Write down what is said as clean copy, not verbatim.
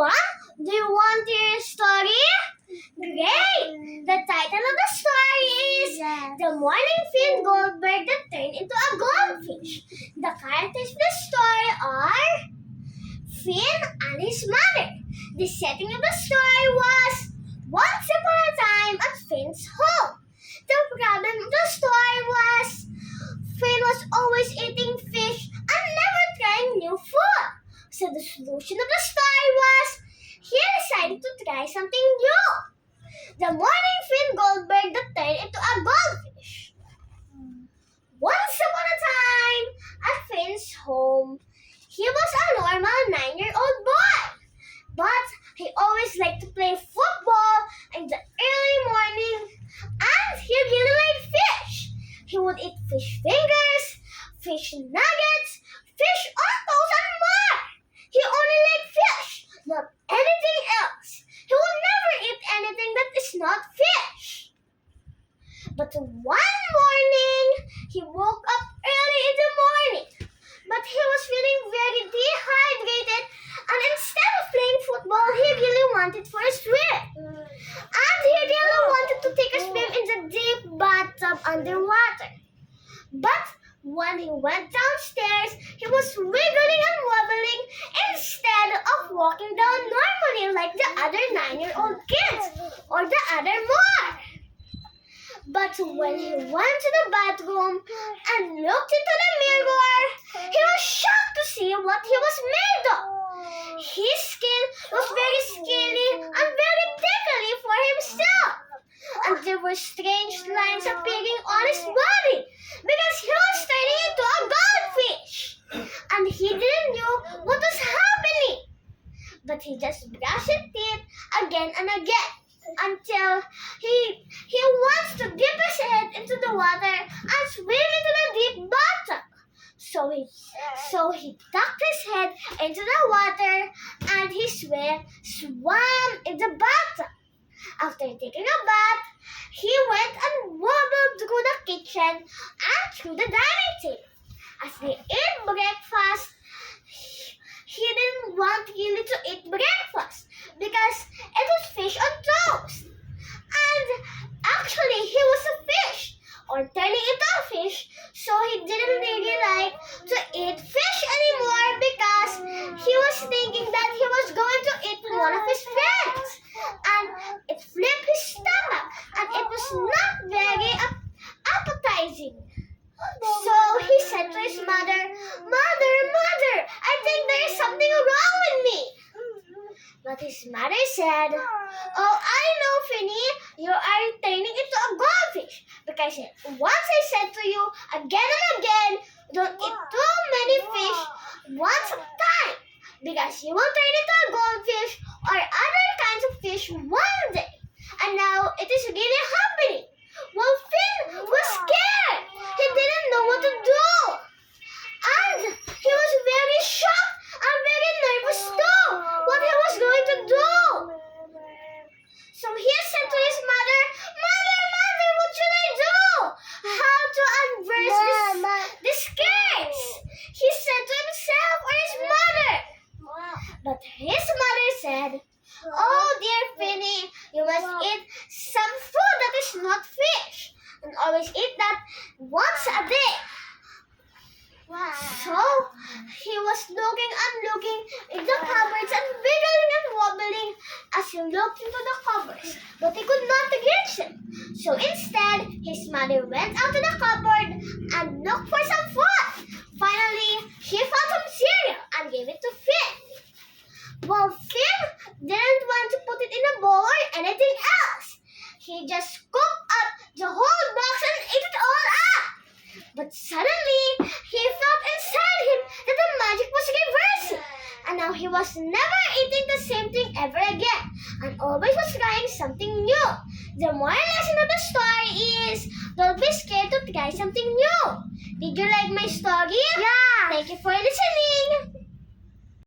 What? Do you want to hear a story? Great! The title of the story is The Morning Finn Goldberg That Turned Into a Goldfish. The characters of the story are Finn and his mother. The setting of the story was once upon a time at Finn's home. The problem of the story was Finn was always eating fish and never trying new food. So the solution of the story was he decided to try something new. The morning Finn Goldberg that turned into a goldfish. Once upon a time, at Finn's home, he was a normal 9-year-old boy. But he always liked to play football in the early morning and he really liked fish. He would eat fish fingers, fish nuggets, fish ortos, and more. He only liked fish, not anything else. He would never eat anything that is not fish. But one morning, he woke up early in the morning. But he was feeling very dehydrated, and instead of playing football, he really wanted for a swim. And he really wanted to take a swim in the deep bathtub underwater. But when he went downstairs, he was wiggling and wobbling instead of walking down normally like the other 9-year-old kids or the other more. But when he went to the bathroom and looked into the mirror, he was shocked to see what he was made of. His skin was very skinny and very tickly for himself. And there were strange lines appearing on his body because he was turning into a goldfish. And he didn't know what was happening. But he just brushed his teeth again and again until he wants to dip his head into the water and swim into the deep bathtub. So he tucked his head into the water and he swam in the bathtub. After taking a bath, he went and wobbled through the kitchen and through the dining table. As they ate breakfast, he didn't want really to eat breakfast because it was fish on toast. And actually, he was a fish or turning into a fish, so he didn't really like to eat fish anymore because he was thinking that he was going to eat one of his friends. And it flipped his stomach and it was not very appetizing. So he said to his mother, Mother, I think there is something wrong with me. But his mother said, Oh, I know, Finny, you are turning into a goldfish. Because once I said to you again and again, don't eat too many fish once at a time. Because you will turn into a goldfish or other kinds of fish one day. And now it is really happening. Well, Finn was scared. He didn't know what to do. And he was very shocked and very nervous too. What he was going to do. So he said to his mother, Mother, what should I do? How to unverse this case? He said to himself or his mother. But his mother said, Oh, dear Finny, you must eat some food that is not fish. And always eat that once a day. So he was looking in the cupboards and wiggling and wobbling as he looked into the cupboards, but he could not reach them. So instead, his mother went out to the cupboard and looked for some food. Finally, she found some cereal and gave it to Finn. Well, Finn didn't want to put it in a bowl or anything else. He just scooped up the whole box and ate it all up. But suddenly, he felt inside him that the magic was reversing. And now he was never eating the same thing ever again. And always was trying something new. The moral lesson of the story is, don't be scared to try something new. Did you like my story? Yeah. Thank you for listening.